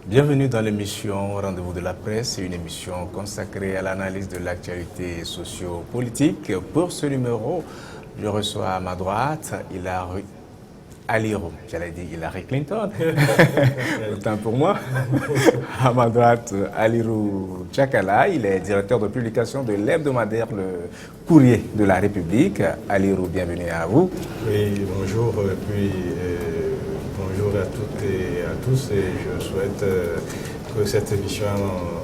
Bienvenue dans l'émission Rendez-vous de la presse, une émission consacrée à l'analyse de l'actualité socio-politique. Pour ce numéro, je reçois à ma droite Hillary Clinton, autant pour moi. À ma droite, Alirou Tchakala, il est directeur de publication de l'hebdomadaire Le Courrier de la République. Alirou, bienvenue à vous. Oui, bonjour, bonjour à toutes et à tous, et je souhaite que cette émission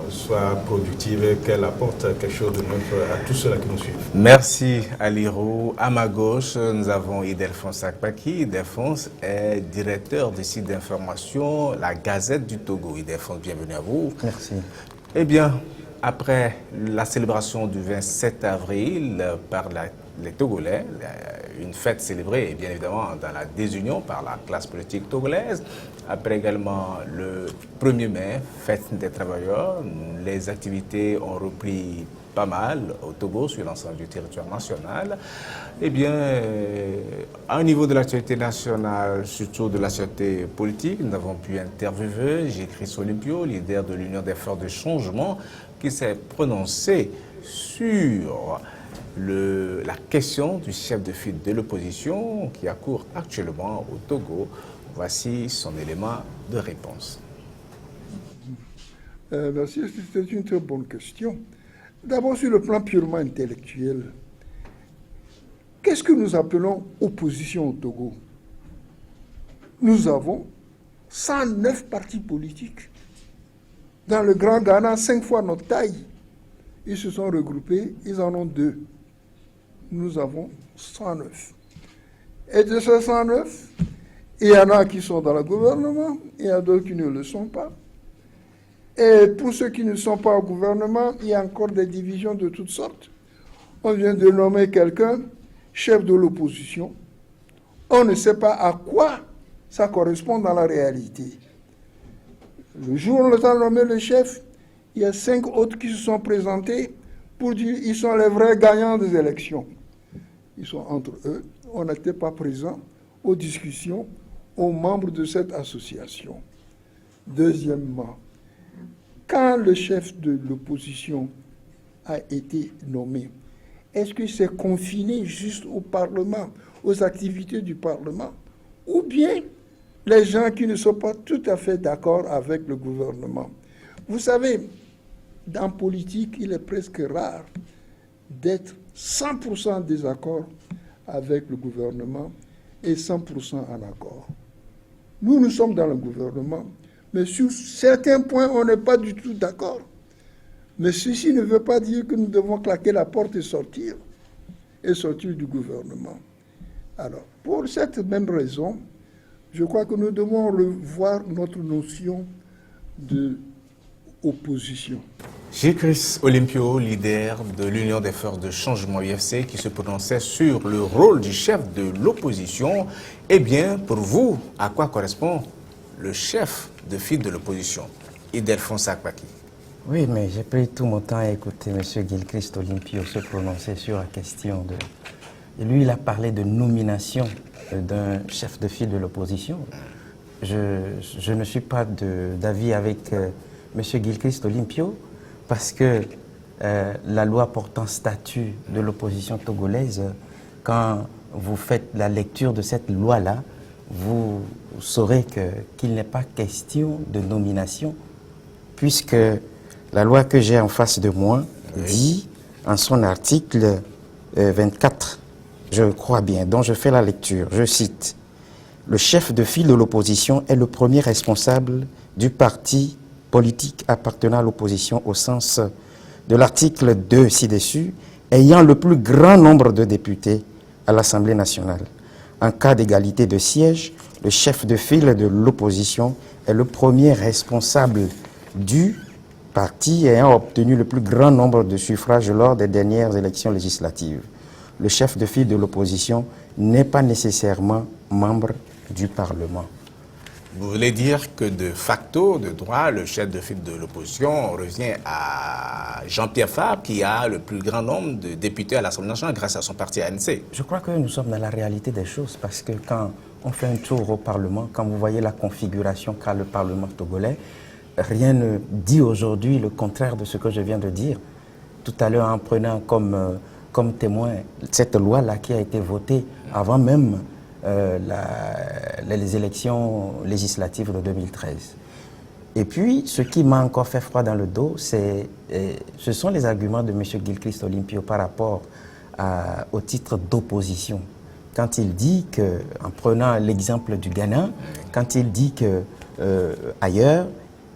soit productive et qu'elle apporte quelque chose de neuf à tous ceux-là qui nous suivent. Merci Alirou. À ma gauche, nous avons Ildefonse Akpaki. Ildefonse est directeur du site d'information La Gazette du Togo. Ildefonse, bienvenue à vous. Merci. Eh bien, après la célébration du 27 avril par les Togolais, une fête célébrée bien évidemment dans la désunion par la classe politique togolaise, après également le 1er mai, fête des travailleurs, les activités ont repris pas mal au Togo, sur l'ensemble du territoire national. Eh bien, à un niveau de l'actualité nationale, surtout de la société politique, nous avons pu interviewer Gilles-Christ Olympio, leader de l'Union des forces de changement, qui s'est prononcé sur la question du chef de file de l'opposition qui accourt actuellement au Togo. Voici son élément de réponse. Merci, c'est une très bonne question. D'abord, sur le plan purement intellectuel, qu'est-ce que nous appelons opposition au Togo? Nous avons 109 partis politiques. Dans le Grand Ghana, 5 fois notre taille. Ils se sont regroupés, ils en ont 2. Nous avons 109. Et de ces 109, il y en a qui sont dans le gouvernement, il y en a d'autres qui ne le sont pas. Et pour ceux qui ne sont pas au gouvernement, il y a encore des divisions de toutes sortes. On vient de nommer quelqu'un chef de l'opposition. On ne sait pas à quoi ça correspond dans la réalité. Le jour où on les a nommé le chef, il y a 5 autres qui se sont présentés pour dire qu'ils sont les vrais gagnants des élections. Ils sont entre eux. On n'était pas présent aux discussions aux membres de cette association. Deuxièmement, quand le chef de l'opposition a été nommé, est-ce que c'est confiné juste au Parlement, aux activités du Parlement, ou bien les gens qui ne sont pas tout à fait d'accord avec le gouvernement? Vous savez, dans politique, il est presque rare d'être 100% en désaccord avec le gouvernement et 100% en accord. Nous sommes dans le gouvernement, mais sur certains points, on n'est pas du tout d'accord. Mais ceci ne veut pas dire que nous devons claquer la porte et sortir du gouvernement. Alors, pour cette même raison, je crois que nous devons revoir notre notion d'opposition. Gilles-Christ Olympio, leader de l'Union des forces de changement UFC, qui se prononçait sur le rôle du chef de l'opposition. Eh bien, pour vous, à quoi correspond le chef de file de l'opposition, Ildefonse Akpaki? Oui, mais j'ai pris tout mon temps à écouter M. Gilles-Christ Olympio se prononcer sur la question de... Et lui, il a parlé de nomination d'un chef de file de l'opposition. Je ne suis pas d'avis avec M. Gilles-Christ Olympio parce que la loi portant statut de l'opposition togolaise, quand vous faites la lecture de cette loi-là, vous saurez qu'il n'est pas question de nomination, puisque la loi que j'ai en face de moi dit, en son article 24, je crois bien, dont je fais la lecture, je cite, « Le chef de file de l'opposition est le premier responsable du parti politique appartenant à l'opposition au sens de l'article 2 ci-dessus, ayant le plus grand nombre de députés à l'Assemblée nationale. En cas d'égalité de sièges, le chef de file de l'opposition est le premier responsable du parti ayant obtenu le plus grand nombre de suffrages lors des dernières élections législatives. Le chef de file de l'opposition n'est pas nécessairement membre du Parlement. » Vous voulez dire que de facto, de droit, le chef de file de l'opposition revient à Jean-Pierre Fabre, qui a le plus grand nombre de députés à l'Assemblée nationale grâce à son parti ANC. Je crois que nous sommes dans la réalité des choses, parce que quand on fait un tour au Parlement, quand vous voyez la configuration qu'a le Parlement togolais, rien ne dit aujourd'hui le contraire de ce que je viens de dire. Tout à l'heure, en prenant comme témoin cette loi-là qui a été votée avant même les élections législatives de 2013. Et puis, ce qui m'a encore fait froid dans le dos, ce sont les arguments de M. Gilchrist Olympio par rapport au titre d'opposition. Quand il dit que, en prenant l'exemple du Ghana, quand il dit que ailleurs,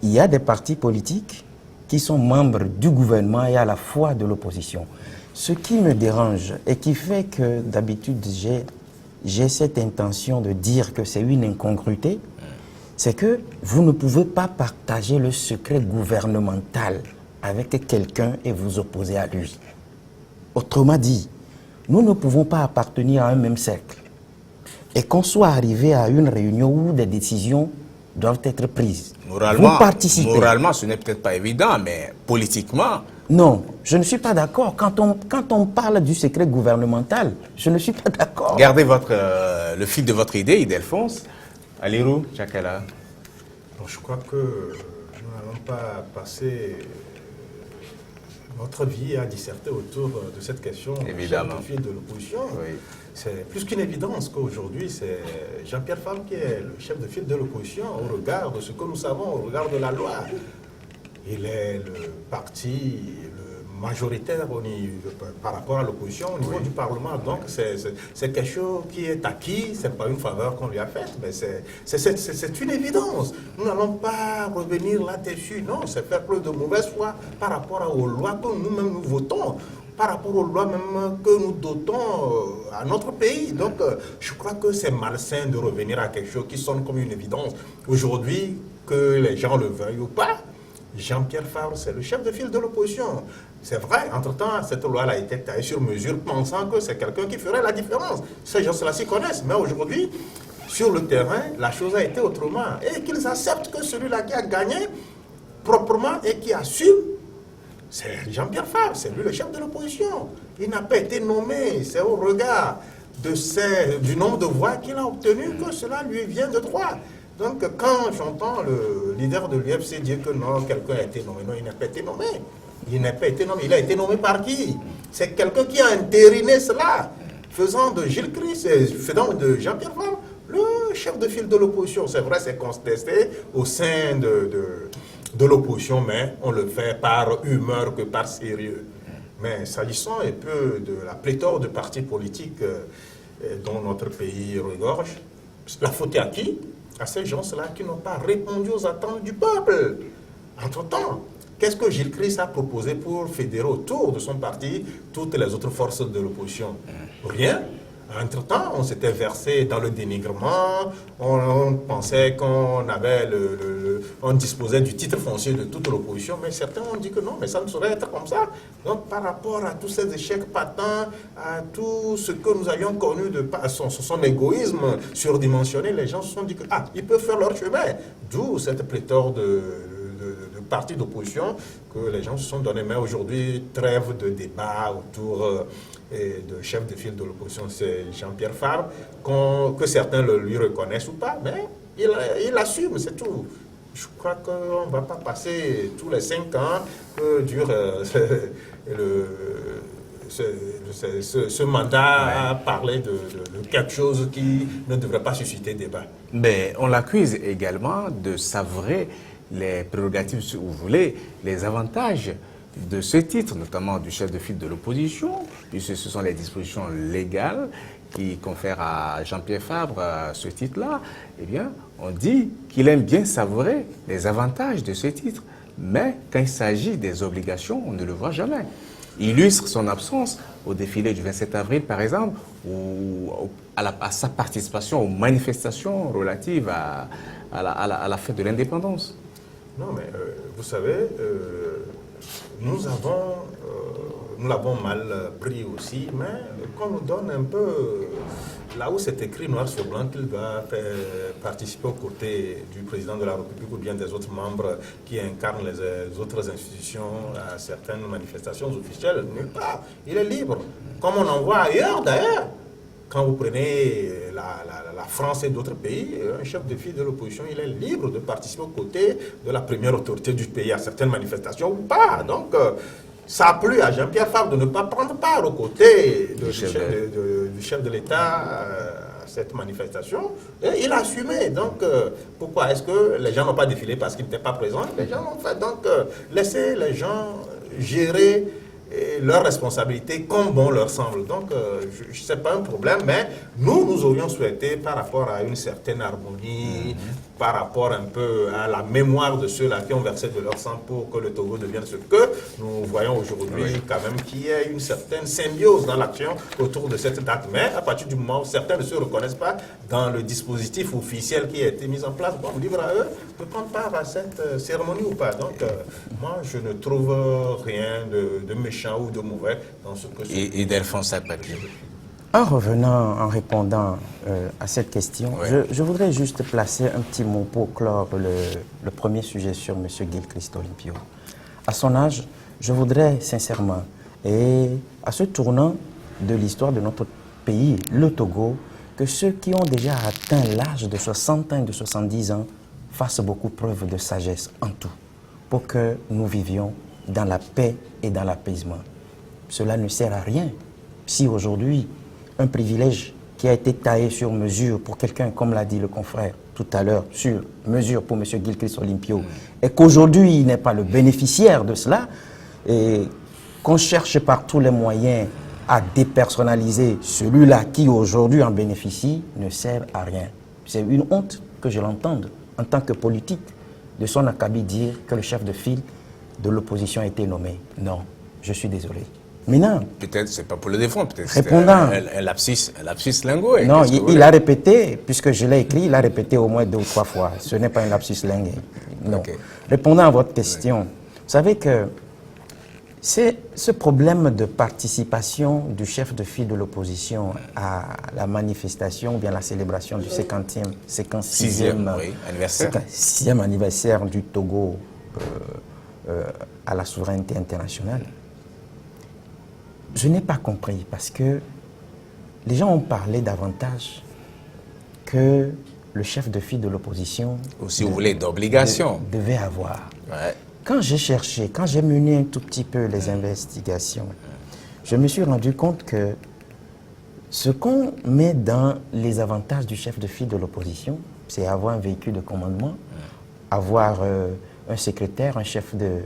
il y a des partis politiques qui sont membres du gouvernement et à la fois de l'opposition. Ce qui me dérange et qui fait que d'habitude j'ai cette intention de dire que c'est une incongruité, c'est que vous ne pouvez pas partager le secret gouvernemental avec quelqu'un et vous opposer à lui. Autrement dit, nous ne pouvons pas appartenir à un même cercle et qu'on soit arrivé à une réunion où des décisions doivent être prises. Moralement, vous participez. Moralement, ce n'est peut-être pas évident, mais politiquement... Non, je ne suis pas d'accord. Quand on parle du secret gouvernemental, je ne suis pas d'accord. Gardez le fil de votre idée, Ildefonse. Alirou, Tchakala. Je crois que nous n'allons pas passer notre vie à disserter autour de cette question. Évidemment. Du fil de l'opposition. Oui. C'est plus qu'une évidence qu'aujourd'hui, c'est Jean-Pierre Fabre qui est le chef de file de l'opposition au regard de ce que nous savons, au regard de la loi. Il est le parti majoritaire par rapport à l'opposition au niveau du Parlement. Donc c'est quelque chose qui est acquis, ce n'est pas une faveur qu'on lui a faite, mais c'est une évidence. Nous n'allons pas revenir là-dessus, non, c'est faire preuve de mauvaise foi par rapport aux lois que nous-mêmes nous votons, par rapport aux lois même que nous dotons à notre pays. Donc je crois que c'est malsain de revenir à quelque chose qui sonne comme une évidence. Aujourd'hui, que les gens le veuillent ou pas, Jean-Pierre Fabre, c'est le chef de file de l'opposition. C'est vrai, entre-temps, cette loi-là a été taillée sur mesure, pensant que c'est quelqu'un qui ferait la différence. Ces gens-là s'y connaissent. Mais aujourd'hui, sur le terrain, la chose a été autrement. Et qu'ils acceptent que celui-là qui a gagné proprement et qui assume, c'est Jean-Pierre Fabre, c'est lui le chef de l'opposition. Il n'a pas été nommé, c'est au regard du nombre de voix qu'il a obtenu que cela lui vient de droit. Donc quand j'entends le leader de l'UFC dire que non, quelqu'un a été nommé, non, il n'a pas été nommé. Il n'a pas été nommé. Il a été nommé par qui? C'est quelqu'un qui a entériné cela, faisant de Gilles Christ, faisant de Jean-Pierre Fabre le chef de file de l'opposition. C'est vrai, c'est contesté au sein de l'opposition, mais on le fait par humeur que par sérieux. Mais s'agissant un peu de la pléthore de partis politiques dont notre pays regorge, la faute est à qui? À ces gens-là qui n'ont pas répondu aux attentes du peuple. Entre-temps, qu'est-ce que Gilles Christ a proposé pour fédérer autour de son parti toutes les autres forces de l'opposition? Rien. Entre-temps, on s'était versé dans le dénigrement, on pensait qu'on avait on disposait du titre foncier de toute l'opposition, mais certains ont dit que non, mais ça ne saurait être comme ça. Donc par rapport à tous ces échecs patents, à tout ce que nous avions connu de son égoïsme surdimensionné, les gens se sont dit que ils peuvent faire leur chemin. D'où cette pléthore de partis d'opposition que les gens se sont donnés. Mais aujourd'hui, trêve de débat autour de chef de file de l'opposition, c'est Jean-Pierre Fabre, que certains lui reconnaissent ou pas, mais il assume, c'est tout. Je crois qu'on ne va pas passer tous les 5 ans que dure ce mandat à parler de quelque chose qui ne devrait pas susciter débat. Mais on l'accuse également de savourer les prérogatives, si vous voulez, les avantages de ce titre, notamment du chef de file de l'opposition, puisque ce sont les dispositions légales qui confèrent à Jean-Pierre Fabre ce titre-là. Eh bien, on dit qu'il aime bien savourer les avantages de ce titre, mais quand il s'agit des obligations, on ne le voit jamais. Il illustre son absence au défilé du 27 avril, par exemple, ou à sa participation aux manifestations relatives à la fête de l'indépendance. Non, mais vous savez, nous l'avons mal pris aussi, mais qu'on nous donne un peu, là où c'est écrit noir sur blanc qu'il va participer aux côtés du président de la République ou bien des autres membres qui incarnent les autres institutions à certaines manifestations officielles, nulle part. Il est libre, comme on en voit ailleurs d'ailleurs. Quand vous prenez la France et d'autres pays, un chef de file de l'opposition, il est libre de participer aux côtés de la première autorité du pays à certaines manifestations ou pas. Donc, ça a plu à Jean-Pierre Favre de ne pas prendre part aux côtés du chef de l'État à cette manifestation. Et il a assumé. Donc, pourquoi est-ce que les gens n'ont pas défilé parce qu'ils n'étaient pas présents? Les gens l'ont fait. Donc, laissez les gens gérer leurs responsabilités comme bon leur semble. Donc, ce n'est pas un problème, mais nous aurions souhaité, par rapport à une certaine harmonie, par rapport un peu à la mémoire de ceux-là qui ont versé de leur sang pour que le Togo devienne ce que nous voyons aujourd'hui, quand même, qu'il y ait une certaine symbiose dans l'action autour de cette date. Mais à partir du moment où certains ne se reconnaissent pas dans le dispositif officiel qui a été mis en place, bon, libre à eux de prendre part à cette cérémonie ou pas. Donc, moi, je ne trouve rien de méchant ou de mauvais dans ce que... Et d'Alphonse Papier. En revenant, en répondant à cette question, je voudrais juste placer un petit mot pour clore le premier sujet sur M. Gilchrist Olympio. À son âge, je voudrais sincèrement, et à ce tournant de l'histoire de notre pays, le Togo, que ceux qui ont déjà atteint l'âge de 60 ans et de 70 ans fassent beaucoup preuve de sagesse en tout, pour que nous vivions dans la paix et dans l'apaisement. Cela ne sert à rien si aujourd'hui un privilège qui a été taillé sur mesure pour quelqu'un, comme l'a dit le confrère tout à l'heure, sur mesure pour M. Gilchrist Olympio, et qu'aujourd'hui il n'est pas le bénéficiaire de cela, et qu'on cherche par tous les moyens à dépersonnaliser celui-là qui aujourd'hui en bénéficie, ne sert à rien. C'est une honte que je l'entende en tant que politique de son acabit dire que le chef de file de l'opposition a été nommé. Non, je suis désolé. Maintenant, peut-être c'est pas pour le défendre, peut-être répondant, un lapsus lingué. Non, il a répété, puisque je l'ai écrit, il a répété au moins 2 ou 3 fois. Ce n'est pas un lapsus lingué. Non. Okay. Répondant à votre question, vous savez que c'est ce problème de participation du chef de file de l'opposition à la manifestation ou bien la célébration du 56e anniversaire du Togo à la souveraineté internationale. Je n'ai pas compris parce que les gens ont parlé davantage que le chef de file de l'opposition devait avoir. Ouais. Quand j'ai cherché, quand j'ai mené un tout petit peu les investigations, je me suis rendu compte que ce qu'on met dans les avantages du chef de file de l'opposition, c'est avoir un véhicule de commandement, avoir un secrétaire, un chef de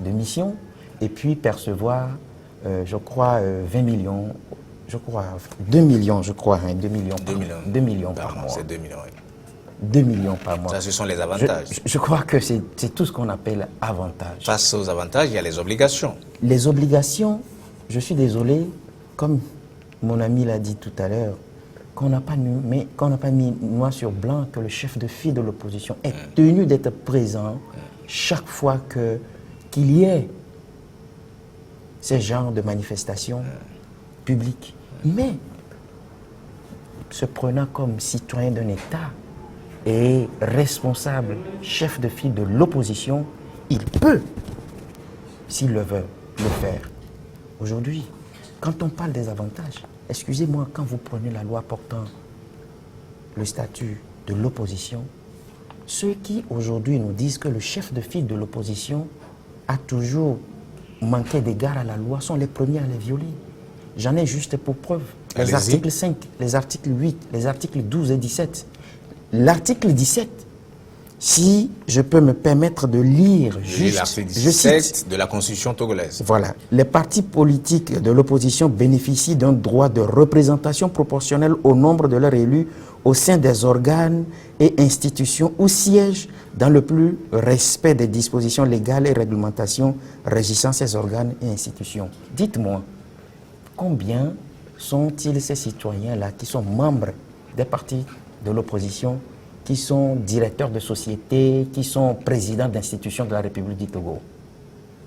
mission, et puis percevoir, je crois, 20 millions, je crois, 2 millions, je crois, 2 millions par mois. C'est 2 millions, oui. 2 millions par mois. Ça, ce sont les avantages. Je crois que c'est tout ce qu'on appelle avantage. Face aux avantages, il y a les obligations. Les obligations, je suis désolé, comme mon ami l'a dit tout à l'heure, qu'on n'a pas mis noir sur blanc que le chef de file de l'opposition est tenu d'être présent chaque fois qu'il y ait ce genre de manifestations publiques. Mais, se prenant comme citoyen d'un État et responsable, chef de file de l'opposition, il peut, s'il le veut, le faire. Aujourd'hui, quand on parle des avantages, excusez-moi, quand vous prenez la loi portant le statut de l'opposition, ceux qui aujourd'hui nous disent que le chef de file de l'opposition a toujours manqué d'égard à la loi sont les premiers à les violer. J'en ai juste pour preuve les articles 5, les articles 8, les articles 12 et 17. L'article 17, si je peux me permettre de lire juste, l'article 17 de la Constitution togolaise. Voilà. Les partis politiques de l'opposition bénéficient d'un droit de représentation proportionnelle au nombre de leurs élus au sein des organes et institutions où siègent dans le plus respect des dispositions légales et réglementations régissant ces organes et institutions. Dites-moi, combien sont-ils ces citoyens-là qui sont membres des partis de l'opposition, qui sont directeurs de sociétés, qui sont présidents d'institutions de la République du Togo?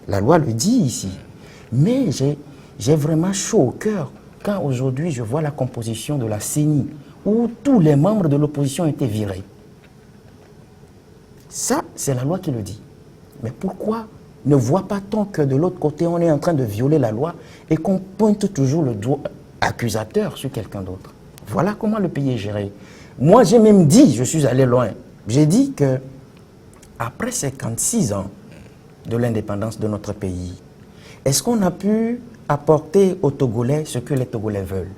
La loi le dit ici. Mais j'ai vraiment chaud au cœur quand aujourd'hui je vois la composition de la CENI, où tous les membres de l'opposition ont été virés. Ça, c'est la loi qui le dit. Mais pourquoi ne voit pas-on que de l'autre côté, on est en train de violer la loi et qu'on pointe toujours le doigt accusateur sur quelqu'un d'autre. Voilà comment le pays est géré. Moi, j'ai même dit, je suis allé loin, j'ai dit que après 56 ans de l'indépendance de notre pays, est-ce qu'on a pu apporter aux Togolais ce que les Togolais veulent?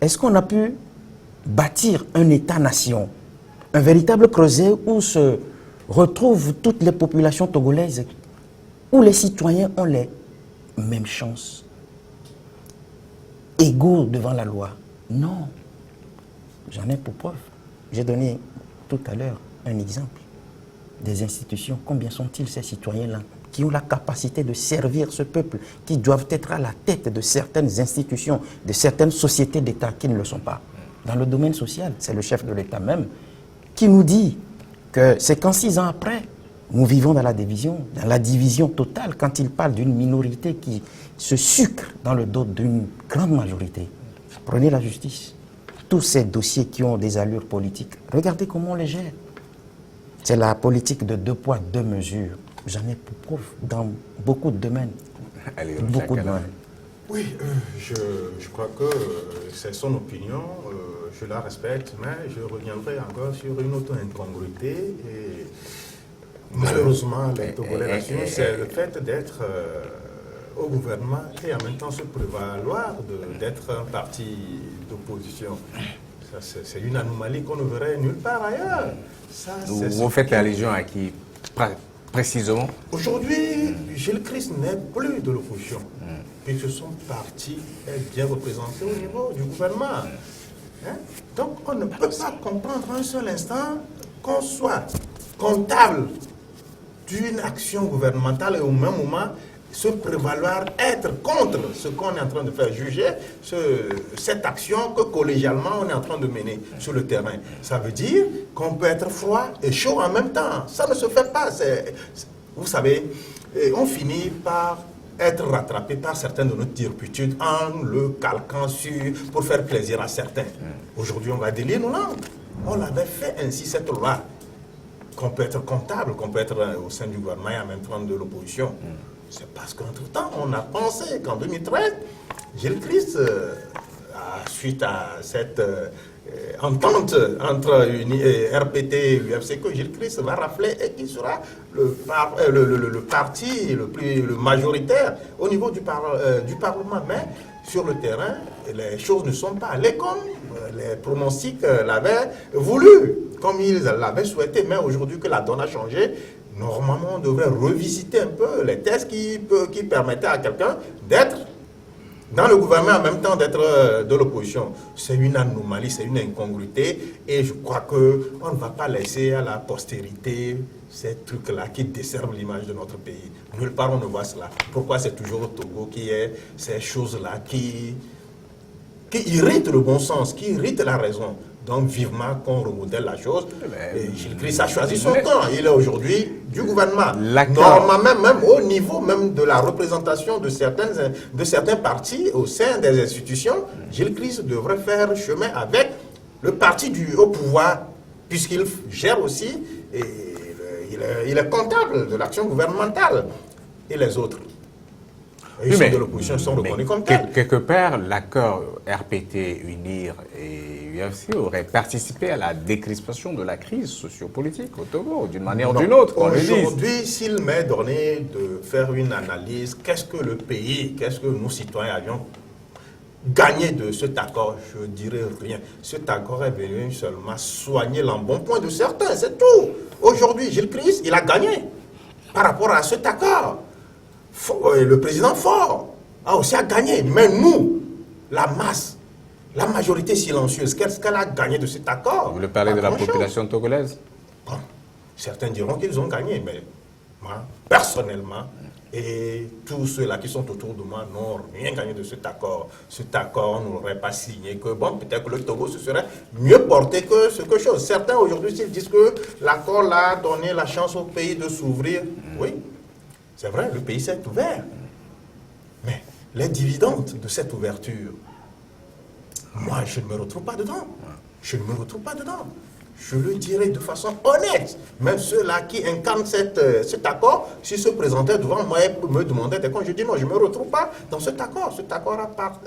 Est-ce qu'on a pu bâtir un État-nation, un véritable creuset où se retrouvent toutes les populations togolaises, où les citoyens ont les mêmes chances, égaux devant la loi? Non. J'en ai pour preuve. J'ai donné tout à l'heure un exemple des institutions. Combien sont-ils ces citoyens-là qui ont la capacité de servir ce peuple, qui doivent être à la tête de certaines institutions, de certaines sociétés d'État qui ne le sont pas? Dans le domaine social, c'est le chef de l'État même qui nous dit que c'est qu'en 6 ans après, nous vivons dans la division totale, quand il parle d'une minorité qui se sucre dans le dos d'une grande majorité. Prenez la justice. Tous ces dossiers qui ont des allures politiques, regardez comment on les gère. C'est la politique de 2 poids, 2 mesures. J'en ai pour preuve dans beaucoup de domaines. Allez, Beaucoup de domaines. Oui, je crois que c'est son opinion, je la respecte, mais je reviendrai encore sur une autre incongruité. Et malheureusement, les Togolais, c'est le fait d'être au gouvernement et en même temps se prévaloir d'être un parti d'opposition. C'est une anomalie qu'on ne verrait nulle part ailleurs. Vous faites allusion à qui précisément? Aujourd'hui, Gilles Christ n'est plus de l'opposition, puisque son parti est bien représenté au niveau du gouvernement. Hein? Donc on ne peut pas comprendre un seul instant qu'on soit comptable d'une action gouvernementale et au même moment se prévaloir, être contre ce qu'on est en train de faire, juger cette action que collégialement on est en train de mener sur le terrain. Ça veut dire qu'on peut être froid et chaud en même temps. Ça ne se fait pas. Vous savez, on finit par être rattrapé par certaines de nos turpitudes en le calquant pour faire plaisir à certains. Aujourd'hui, on va délier nos langues. On l'avait fait ainsi, cette loi, qu'on peut être comptable, qu'on peut être au sein du gouvernement et en même temps de l'opposition. C'est parce qu'entre-temps, on a pensé qu'en 2013, Gilles Christ, suite à cette entente entre RPT et l'UFC, que Gilles Christ va rafler et qui sera le parti le majoritaire au niveau du Parlement. Mais sur le terrain, les choses ne sont pas allées comme les pronostics l'avaient voulu, comme ils l'avaient souhaité. Mais aujourd'hui que la donne a changé, normalement, on devrait revisiter un peu les tests qui permettaient à quelqu'un d'être dans le gouvernement en même temps d'être de l'opposition. C'est une anomalie, c'est une incongruité et je crois qu'on ne va pas laisser à la postérité ces trucs-là qui desservent l'image de notre pays. Nulle part on ne voit cela. Pourquoi c'est toujours au Togo qui est ces choses-là qui irritent le bon sens, qui irritent la raison? Donc vivement qu'on remodèle la chose. Et Gilles Christ a choisi son camp. Il est aujourd'hui du gouvernement. Normalement, même au niveau même de la représentation de certains partis au sein des institutions, Gilles Christ devrait faire chemin avec le parti au pouvoir, puisqu'il gère aussi, et il est comptable de l'action gouvernementale. Et les autres, ils sont de l'opposition, sont reconnus comme tels. Quelque part, l'accord RPT, UNIR et UFC aurait participé à la décrispation de la crise sociopolitique au Togo, d'une manière ou d'une autre. Aujourd'hui, s'il m'est donné de faire une analyse, qu'est-ce que le pays, qu'est-ce que nos citoyens avions gagné de cet accord, je dirais rien. Cet accord est venu seulement soigner l'embonpoint de certains, c'est tout. Aujourd'hui, Gilles Christ, il a gagné par rapport à cet accord. Le président Faure a aussi gagné, mais nous, la masse, la majorité silencieuse, qu'est-ce qu'elle a gagné de cet accord? Vous voulez parler de la population togolaise? Bon, certains diront qu'ils ont gagné, mais moi, personnellement, et tous ceux-là qui sont autour de moi n'ont rien gagné de cet accord. Cet accord, on n'aurait pas signé que, bon, peut-être que le Togo se serait mieux porté que ce que chose. Certains aujourd'hui, s'ils disent que l'accord là a donné la chance au pays de s'ouvrir, oui. C'est vrai, le pays s'est ouvert. Mais les dividendes de cette ouverture, moi, je ne me retrouve pas dedans. Je ne me retrouve pas dedans. je le dirais de façon honnête. Même ceux-là qui incarnent cet accord, s'ils se présentaient devant moi et me demandaient des comptes, je dis non, je ne me retrouve pas dans cet accord. Cet accord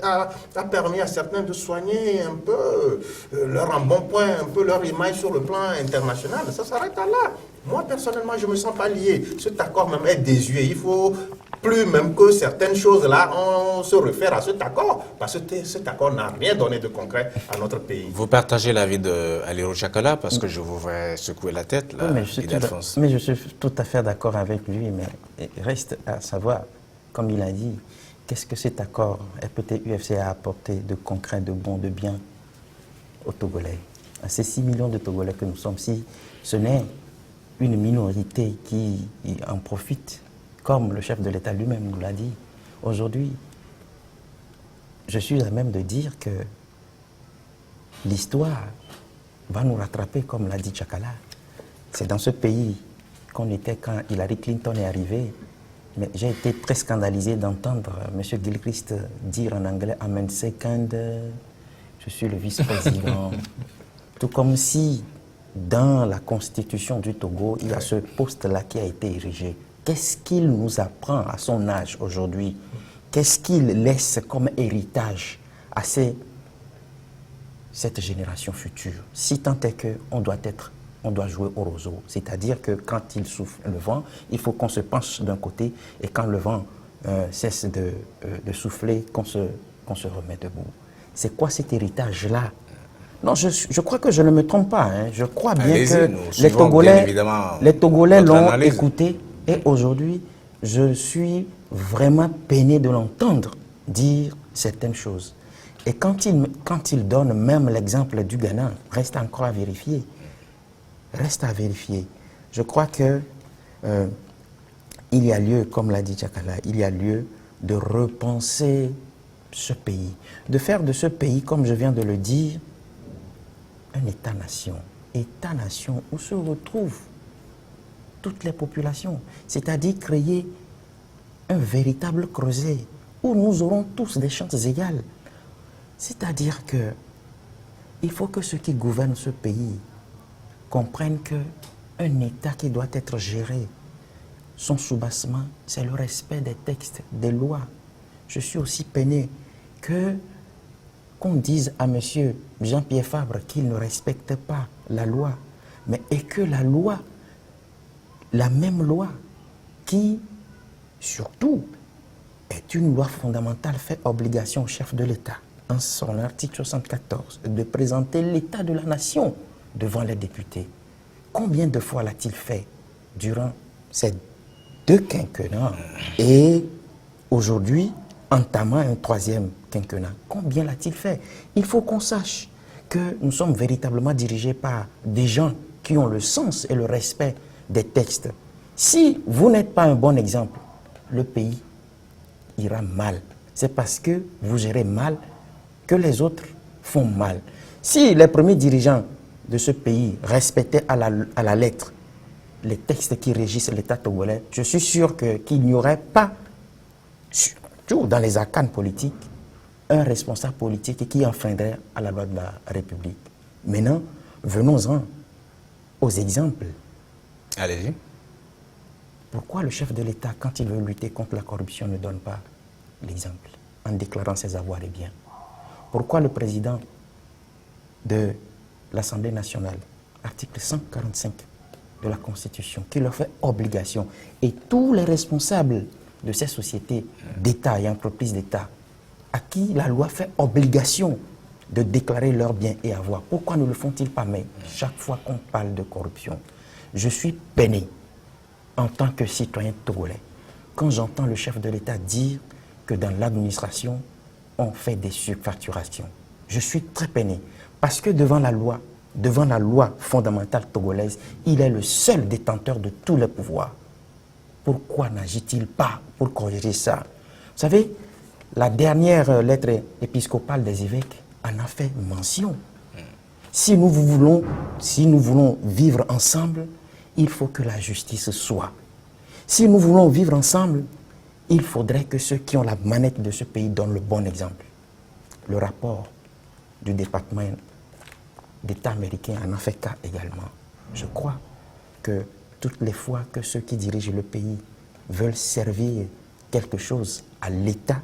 a permis à certains de soigner un peu leur embonpoint, un peu leur image sur le plan international. Ça s'arrête à là. Moi, personnellement, je ne me sens pas lié. Cet accord même est désuet. Il faut plus même que certaines choses-là, on se réfère à cet accord, parce que cet accord n'a rien donné de concret à notre pays. Vous partagez l'avis d'Aliro Chakala, parce que je vous vois secouer la tête, là, Oui, mais je suis tout à fait d'accord avec lui, mais il reste à savoir, comme il a dit, qu'est-ce que cet accord FPT-UFC a apporté de concret, de bon, de bien aux Togolais, à ces 6 millions de Togolais que nous sommes. Si ce n'est une minorité qui en profite, comme le chef de l'État lui-même nous l'a dit, aujourd'hui, je suis à même de dire que l'histoire va nous rattraper, comme l'a dit Chakala. C'est dans ce pays qu'on était quand Hillary Clinton est arrivée. Mais j'ai été très scandalisé d'entendre M. Gilchrist dire en anglais « I'm in second, je suis le vice-président ». Tout comme si dans la constitution du Togo, il y a ce poste-là qui a été érigé. Qu'est-ce qu'il nous apprend à son âge aujourd'hui? Qu'est-ce qu'il laisse comme héritage à cette génération future? Si tant est qu'on doit jouer au roseau, c'est-à-dire que quand il souffle le vent, il faut qu'on se penche d'un côté et quand le vent cesse de souffler, qu'on se remet debout. C'est quoi cet héritage-là? Non, je crois que je ne me trompe pas. Hein. Je crois bien que les Togolais l'ont écouté. Et aujourd'hui, je suis vraiment peiné de l'entendre dire certaines choses. Et quand il donne même l'exemple du Ghana, reste encore à vérifier. Reste à vérifier. Je crois que il y a lieu, comme l'a dit Chakala, il y a lieu de repenser ce pays. De faire de ce pays, comme je viens de le dire, un État-nation. État-nation où se retrouvent toutes les populations, c'est-à-dire créer un véritable creuset où nous aurons tous des chances égales. C'est-à-dire que il faut que ceux qui gouvernent ce pays comprennent qu'un État qui doit être géré, son soubassement, c'est le respect des textes, des lois. Je suis aussi peiné qu'on dise à M. Jean-Pierre Fabre qu'il ne respecte pas la loi, et que la même loi qui, surtout, est une loi fondamentale, fait obligation au chef de l'État, en son article 74, de présenter l'état de la nation devant les députés. Combien de fois l'a-t-il fait durant ces 2 quinquennats et aujourd'hui, entamant un 3e quinquennat? Combien l'a-t-il fait? Il faut qu'on sache que nous sommes véritablement dirigés par des gens qui ont le sens et le respect des textes. Si vous n'êtes pas un bon exemple, le pays ira mal. C'est parce que vous gérez mal que les autres font mal. Si les premiers dirigeants de ce pays respectaient à la lettre les textes qui régissent l'État togolais, je suis sûr qu'il n'y aurait pas, surtout dans les arcanes politiques, un responsable politique qui enfreindrait à la loi de la République. Maintenant, venons-en aux exemples. Allez-y. Pourquoi le chef de l'État, quand il veut lutter contre la corruption, ne donne pas l'exemple en déclarant ses avoirs et biens? Pourquoi le président de l'Assemblée nationale, article 145 de la Constitution, qui leur fait obligation, et tous les responsables de ces sociétés d'État et entreprises d'État, à qui la loi fait obligation de déclarer leurs biens et avoirs, pourquoi ne le font-ils pas? Mais chaque fois qu'on parle de corruption, je suis peiné en tant que citoyen togolais quand j'entends le chef de l'État dire que dans l'administration, on fait des surfacturations. Je suis très peiné parce que devant la loi fondamentale togolaise, il est le seul détenteur de tous les pouvoirs. Pourquoi n'agit-il pas pour corriger ça? Vous savez, la dernière lettre épiscopale des évêques en a fait mention. Si nous voulons vivre ensemble, il faut que la justice soit. Si nous voulons vivre ensemble, il faudrait que ceux qui ont la manette de ce pays donnent le bon exemple. Le rapport du département d'État américain en a fait cas également. Je crois que toutes les fois que ceux qui dirigent le pays veulent servir quelque chose à l'État,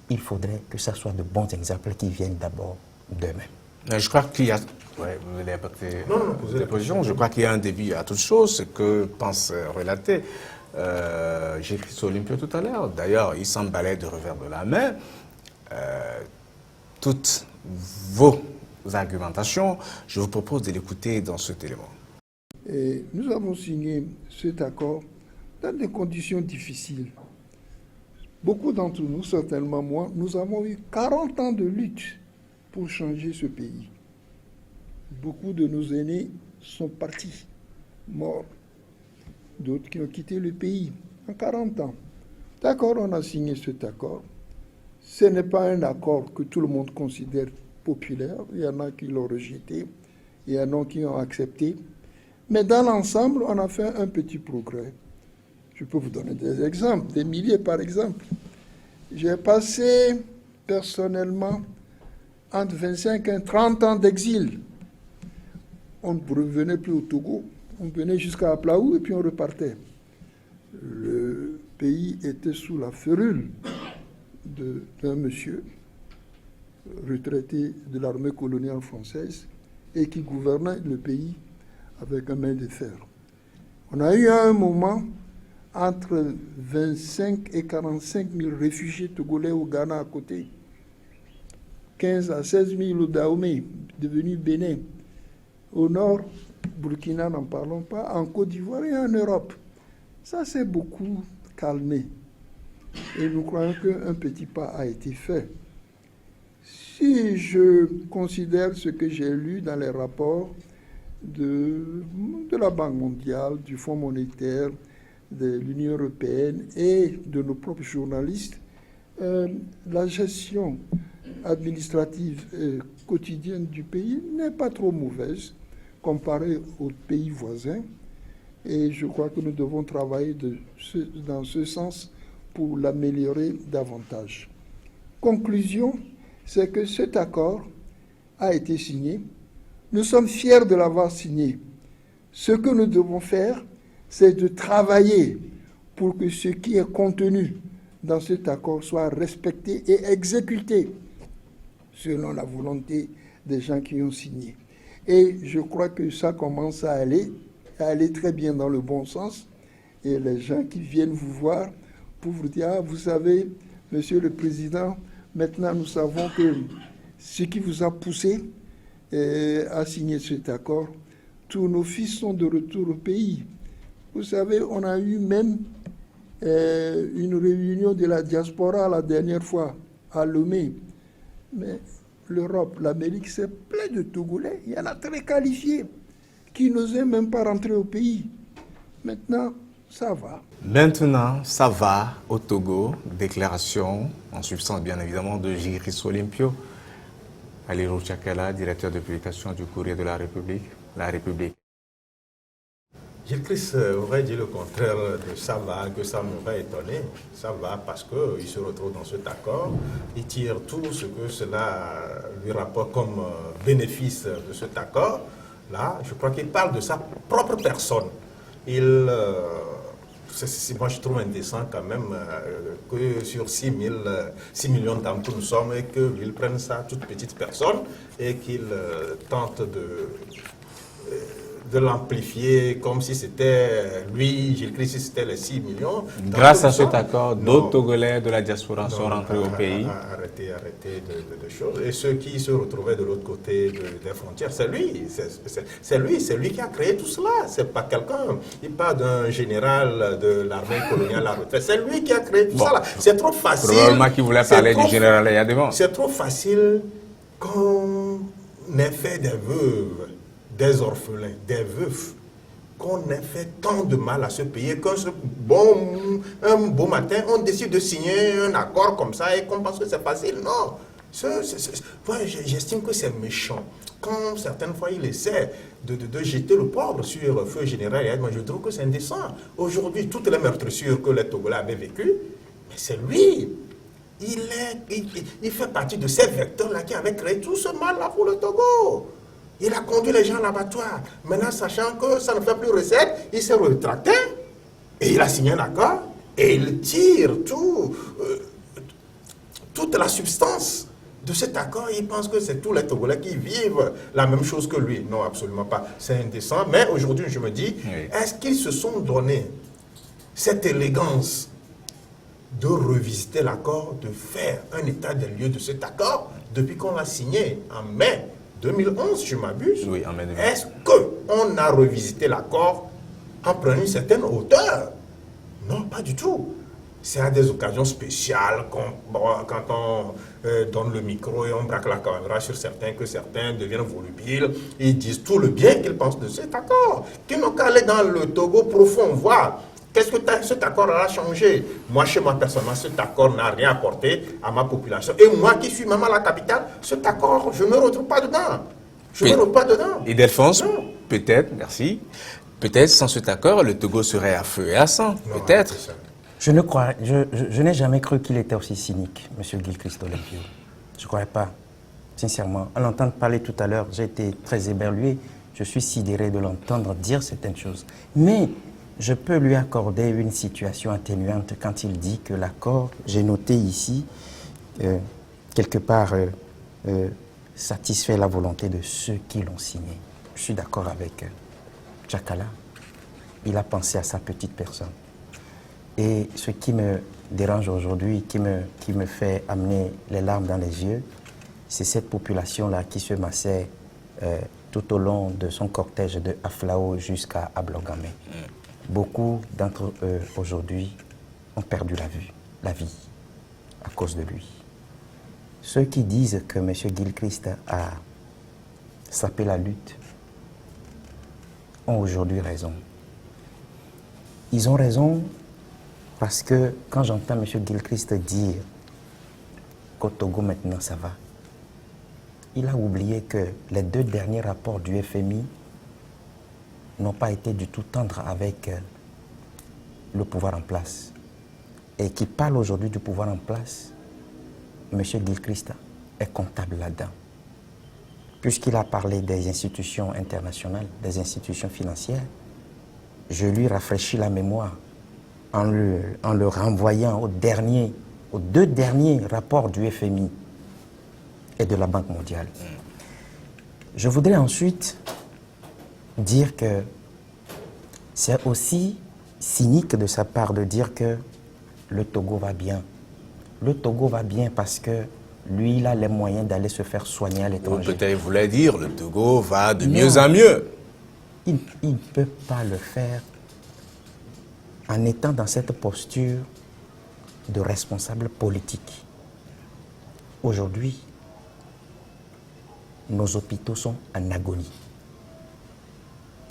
il faudrait que ce soit de bons exemples qui viennent d'abord d'eux-mêmes. Je crois qu'il y a... Ouais, vous voulez apporter posez des positions. Je crois qu'il y a un début à toute chose, ce que pense relater Gilles-Christ Olympio tout à l'heure. D'ailleurs, il s'emballait de revers de la main. Toutes vos argumentations, je vous propose de l'écouter dans cet élément. Et nous avons signé cet accord dans des conditions difficiles. Beaucoup d'entre nous, certainement moi, nous avons eu 40 ans de lutte pour changer ce pays. Beaucoup de nos aînés sont partis, morts. D'autres qui ont quitté le pays en 40 ans. D'accord, on a signé cet accord. Ce n'est pas un accord que tout le monde considère populaire. Il y en a qui l'ont rejeté, il y en a qui ont accepté. Mais dans l'ensemble, on a fait un petit progrès. Je peux vous donner des exemples, des milliers par exemple. J'ai passé personnellement entre 25 et 30 ans d'exil. On ne revenait plus au Togo, on venait jusqu'à Aplaou et puis on repartait. Le pays était sous la férule d'un monsieur retraité de l'armée coloniale française et qui gouvernait le pays avec un main de fer. On a eu à un moment entre 25 et 45 000 réfugiés togolais au Ghana à côté, 15 à 16 000 au Dahomey, devenu Bénin. Au nord, Burkina, n'en parlons pas, en Côte d'Ivoire et en Europe. Ça s'est beaucoup calmé. Et nous croyons qu'un petit pas a été fait. Si je considère ce que j'ai lu dans les rapports de la Banque mondiale, du Fonds monétaire, de l'Union européenne et de nos propres journalistes, la gestion administrative quotidienne du pays n'est pas trop mauvaise comparée aux pays voisins. Et je crois que nous devons travailler dans ce sens pour l'améliorer davantage. Conclusion, c'est que cet accord a été signé. Nous sommes fiers de l'avoir signé. Ce que nous devons faire, c'est de travailler pour que ce qui est contenu dans cet accord soit respecté et exécuté selon la volonté des gens qui ont signé. Et je crois que ça commence à aller très bien dans le bon sens. Et les gens qui viennent vous voir pour vous dire, ah, vous savez, Monsieur le Président, maintenant nous savons que ce qui vous a poussé à signer cet accord, tous nos fils sont de retour au pays. Vous savez, on a eu même une réunion de la diaspora la dernière fois à Lomé. Mais l'Europe, l'Amérique, c'est plein de Togolais. Il y en a très qualifiés qui n'osaient même pas rentrer au pays. Maintenant, ça va. Maintenant, ça va au Togo. Déclaration, en substance bien évidemment, de Gilles-Christ Olympio. Aliro Tchakala, directeur de publication du Courrier de la République. La République. Gilles-Christ aurait dit le contraire de ça va, que ça m'aurait étonné. Ça va parce qu'il se retrouve dans cet accord. Il tire tout ce que cela lui rapporte comme bénéfice de cet accord. Là, je crois qu'il parle de sa propre personne. Moi, je trouve indécent quand même que sur 6 millions d'entre nous sommes et qu'il prenne sa toute petite personne et qu'il tente de l'amplifier comme si c'était lui, Gilles-Christ, si c'était les 6 millions. Grâce à cet accord, d'autres Togolais de la diaspora sont rentrés au pays. Arrêtez de choses. Et ceux qui se retrouvaient de l'autre côté des frontières, c'est lui. C'est lui qui a créé tout cela. C'est pas quelqu'un. Il parle d'un général de l'armée coloniale à retraite. C'est lui qui a créé tout ça. C'est trop facile. Probablement qu'il voulait parler du général Yadéman. C'est trop facile qu'on ait fait des veuves, des orphelins, des veufs, qu'on ait fait tant de mal à ce pays, un beau matin, on décide de signer un accord comme ça et qu'on pense que c'est facile. Non, moi, j'estime que c'est méchant. Quand certaines fois il essaie de jeter le poivre sur feu général, moi je trouve que c'est indécent. Aujourd'hui, toutes les meurtrissures que les Togolais avaient vécues, mais c'est lui. Il fait partie de ces vecteurs-là qui avaient créé tout ce mal-là pour le Togo. Il a conduit les gens à l'abattoir. Maintenant, sachant que ça ne fait plus recette, il s'est rétracté et il a signé un accord et il tire toute la substance de cet accord. Il pense que c'est tous les Togolais qui vivent la même chose que lui. Non, absolument pas. C'est indécent. Mais aujourd'hui, je me dis, est-ce qu'ils se sont donné cette élégance de revisiter l'accord, de faire un état des lieux de cet accord depuis qu'on l'a signé en mai 2011, je m'abuse. Oui, en mai 2011. Est-ce qu'on a revisité l'accord en prenant une certaine hauteur? Non, pas du tout. C'est à des occasions spéciales quand on donne le micro et on braque la caméra sur certains, que certains deviennent volubiles et disent tout le bien qu'ils pensent de cet accord. Qu'ils n'ont qu'à aller dans le Togo profond, voir qu'est-ce que cet accord a changé. Moi, chez moi, personnellement, cet accord n'a rien apporté à ma population. Et moi qui suis même à la capitale, cet accord, je ne me retrouve pas dedans. Je ne me retrouve pas dedans. Et d'Alphonse, peut-être, merci, peut-être sans cet accord, le Togo serait à feu et à sang, peut-être. Je n'ai jamais cru qu'il était aussi cynique, M. Gilchrist Olympio. Je ne croyais pas, sincèrement. En l'entendre parler tout à l'heure, j'ai été très éberlué. Je suis sidéré de l'entendre dire certaines choses. Mais je peux lui accorder une situation atténuante quand il dit que l'accord, j'ai noté ici, quelque part, satisfait la volonté de ceux qui l'ont signé. Je suis d'accord avec Tchakala. Il a pensé à sa petite personne. Et ce qui me dérange aujourd'hui, qui me fait amener les larmes dans les yeux, c'est cette population-là qui se massait tout au long de son cortège de Aflao jusqu'à Ablogame. Beaucoup d'entre eux aujourd'hui ont perdu la vie à cause de lui. Ceux qui disent que M. Gilchrist a sapé la lutte ont aujourd'hui raison. Ils ont raison parce que quand j'entends M. Gilchrist dire qu'au Togo maintenant ça va, il a oublié que les 2 derniers rapports du FMI n'ont pas été du tout tendres avec le pouvoir en place. Et qui parle aujourd'hui du pouvoir en place, M. Gilchrist est comptable là-dedans. Puisqu'il a parlé des institutions internationales, des institutions financières, je lui rafraîchis la mémoire en le renvoyant aux 2 derniers rapports du FMI et de la Banque mondiale. Je voudrais ensuite dire que c'est aussi cynique de sa part de dire que le Togo va bien. Le Togo va bien parce que lui, il a les moyens d'aller se faire soigner à l'étranger. Peut-être vous voulez dire le Togo va de mieux en mieux. Il ne peut pas le faire en étant dans cette posture de responsable politique. Aujourd'hui, nos hôpitaux sont en agonie.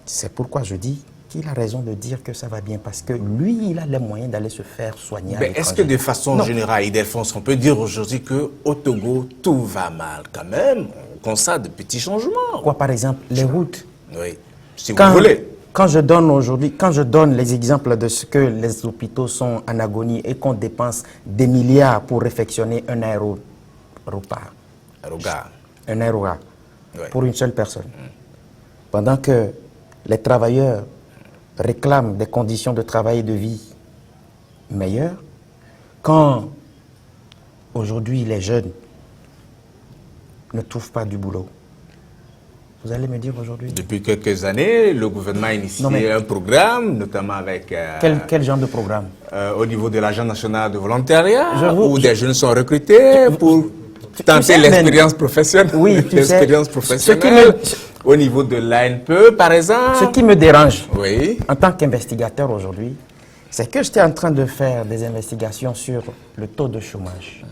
C'est pourquoi je dis qu'il a raison de dire que ça va bien, parce que lui, il a les moyens d'aller se faire soigner à l'étranger. Est-ce que de façon générale, Ildefonse, on peut dire aujourd'hui qu'au Togo, tout va mal quand même? On constate de petits changements. Quoi, par exemple, les routes? Oui, si vous voulez. Quand je donne les exemples de ce que les hôpitaux sont en agonie et qu'on dépense des milliards pour réfectionner un aérogare pour une seule personne, pendant que les travailleurs réclament des conditions de travail et de vie meilleures, quand aujourd'hui les jeunes ne trouvent pas du boulot, vous allez me dire aujourd'hui... Depuis quelques années, le gouvernement a initié un programme, notamment avec... Quel genre de programme? Au niveau de l'Agence nationale de volontariat, où des jeunes sont recrutés pour tenter l'expérience professionnelle. Oui, l'expérience professionnelle. Au niveau de l'ANPE, par exemple. Ce qui me dérange, en tant qu'investigateur aujourd'hui, c'est que j'étais en train de faire des investigations sur le taux de chômage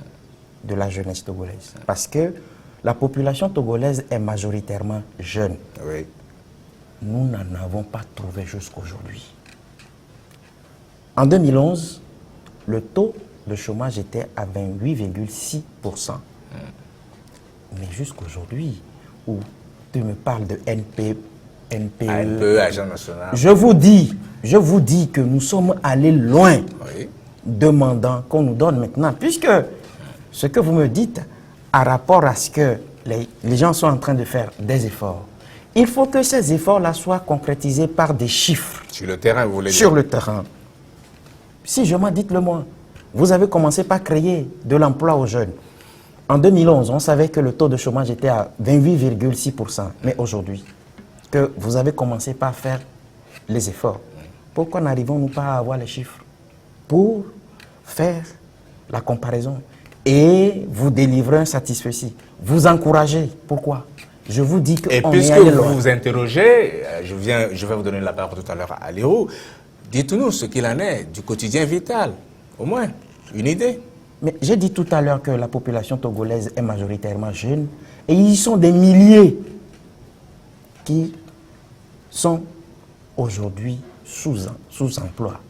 de la jeunesse togolaise. Parce que la population togolaise est majoritairement jeune. Oui. Nous n'en avons pas trouvé jusqu'aujourd'hui. En 2011, le taux de chômage était à 28,6%. Mais jusqu'aujourd'hui, où tu me parles de NPE, Agence nationale. je vous dis que nous sommes allés loin, demandant qu'on nous donne maintenant, puisque ce que vous me dites a rapport à ce que les gens sont en train de faire des efforts. Il faut que ces efforts-là soient concrétisés par des chiffres. Sur le terrain, vous voulez dire? Sur le terrain. Si je m'en dites-le moi. Vous avez commencé par créer de l'emploi aux jeunes. En 2011, on savait que le taux de chômage était à 28,6%. Mais aujourd'hui, que vous avez commencé par faire les efforts, pourquoi n'arrivons-nous pas à avoir les chiffres pour faire la comparaison et vous délivrer un satisfait? Vous encouragez. Pourquoi? Je vous dis que... Et puisque vous vous interrogez, je vais vous donner la parole tout à l'heure à Lirou, dites-nous ce qu'il en est du quotidien vital, au moins, une idée. Mais j'ai dit tout à l'heure que la population togolaise est majoritairement jeune et ils sont des milliers qui sont aujourd'hui sous-emploi.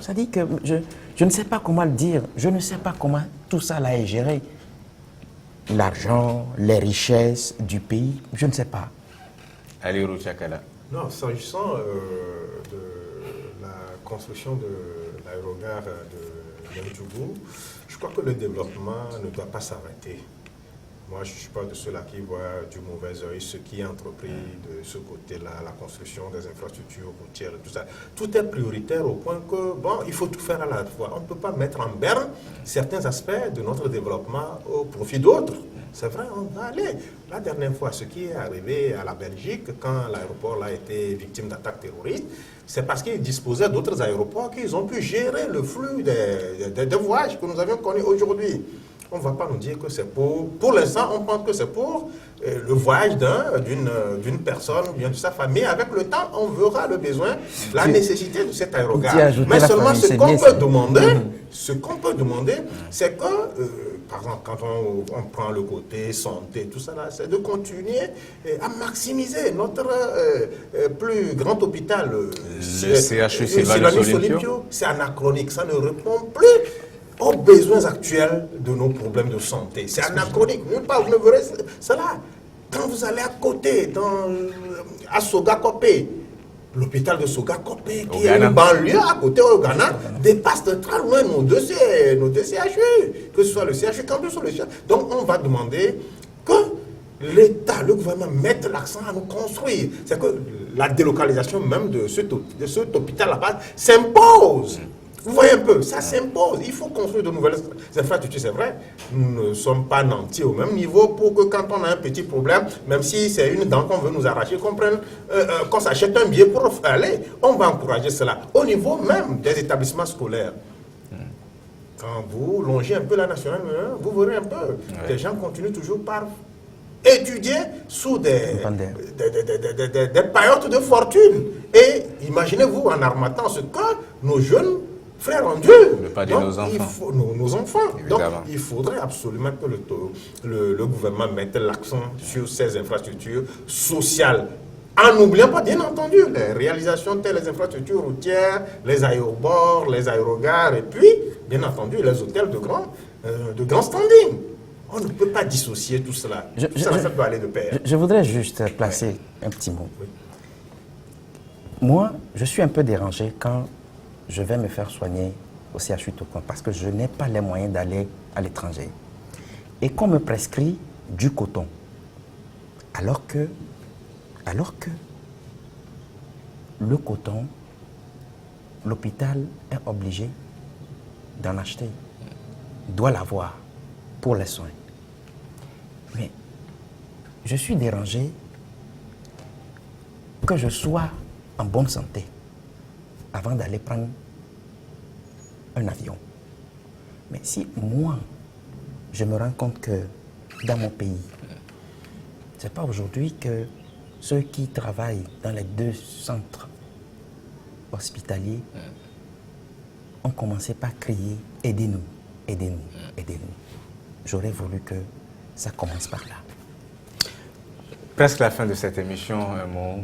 Ça dit que je ne sais pas comment le dire, je ne sais pas comment tout ça là est géré. L'argent, les richesses du pays, je ne sais pas. Alirou Tchakala. Non, s'agissant de la construction de l'aérogare de N'Djougou, je crois que le développement ne doit pas s'arrêter. Moi, je ne suis pas de ceux-là qui voient du mauvais œil ce qui est entrepris de ce côté-là, la construction des infrastructures routières et tout ça. Tout est prioritaire au point que, bon, il faut tout faire à la fois. On ne peut pas mettre en berne certains aspects de notre développement au profit d'autres. C'est vrai, on va aller. La dernière fois, ce qui est arrivé à la Belgique, quand l'aéroport a été victime d'attaques terroristes, c'est parce qu'ils disposaient d'autres aéroports qu'ils ont pu gérer le flux des voyages que nous avions connus aujourd'hui. On ne va pas nous dire que c'est pour l'instant, on pense que c'est pour le voyage d'une personne, bien de sa famille. Avec le temps, on verra le besoin, la nécessité de cet aérogare. Mais seulement ce qu'on peut demander, c'est que, par exemple, quand on prend le côté santé, tout ça là, c'est de continuer à maximiser notre plus grand hôpital. Le CHU Sylvanus Olympio. C'est anachronique, ça ne répond plus aux besoins actuels de nos problèmes de santé. C'est anachronique. Nulle part vous ne verrez cela. Quand vous allez à côté, à Soga-Kopé, l'hôpital de Soga-Kopé, qui est une banlieue à côté au Ghana, dépasse de très loin nos deux CHU, que ce soit le CHU Campus ou le CHU. Donc on va demander que l'État, le gouvernement mette l'accent à nous construire. C'est que la délocalisation même de cet hôpital là-bas s'impose. Vous voyez un peu, ça s'impose. Il faut construire de nouvelles infrastructures, c'est vrai. Nous ne sommes pas nantis au même niveau pour que quand on a un petit problème, même si c'est une dent qu'on veut nous arracher, qu'on s'achète un billet pour aller. On va encourager cela au niveau même des établissements scolaires. Quand vous longez un peu la nationale, vous verrez un peu. Les gens continuent toujours par étudier sous des paillotes de fortune. Et imaginez-vous en armatant ce que nos jeunes frères en Dieu. Ne pas dire nos enfants. Nos enfants. Évidemment. Donc, il faudrait absolument que le gouvernement mette l'accent sur ces infrastructures sociales. En n'oubliant pas, bien entendu, les réalisations telles les infrastructures routières, les aéroports, les aérogares, et puis, bien entendu, les hôtels de grand standing. On ne peut pas dissocier tout cela. Ça doit aller de pair. Je voudrais juste placer un petit mot. Oui. Moi, je suis un peu dérangé quand je vais me faire soigner au CHU Togo parce que je n'ai pas les moyens d'aller à l'étranger. Et qu'on me prescrit du coton. Alors que le coton, l'hôpital est obligé d'en acheter, doit l'avoir pour les soins. Mais je suis dérangé que je sois en bonne santé avant d'aller prendre un avion. Mais si moi, je me rends compte que dans mon pays, ce n'est pas aujourd'hui que ceux qui travaillent dans les 2 centres hospitaliers ont commencé par crier « Aidez-nous, aidez-nous, aidez-nous ». J'aurais voulu que ça commence par là. Presque la fin de cette émission, un mot,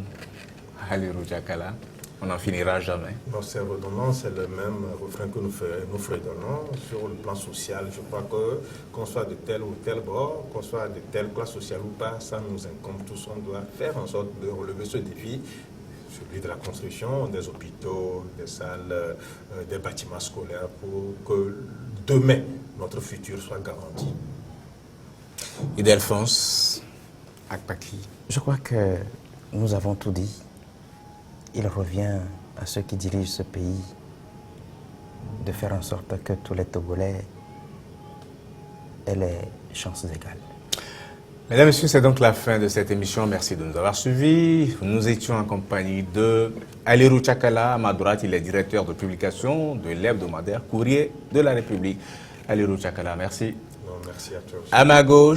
Alirou Tchakala. On n'en finira jamais. Bon, c'est redondant, c'est le même refrain que nous fredonnons sur le plan social. Je crois que qu'on soit de tel ou tel bord, qu'on soit de telle classe sociale ou pas, ça nous incombe tous. On doit faire en sorte de relever ce défi, celui de la construction des hôpitaux, des salles, des bâtiments scolaires pour que demain, notre futur soit garanti. Ildefonse, Akpaki? Je crois que nous avons tout dit. Il revient à ceux qui dirigent ce pays de faire en sorte que tous les Togolais aient les chances égales. Mesdames et messieurs, c'est donc la fin de cette émission. Merci de nous avoir suivis. Nous étions en compagnie de Alirou Tchakala. À ma droite, il est directeur de publication de l'hebdomadaire Courrier de la République. Alirou Tchakala, merci. Non, merci à toi aussi. À ma gauche,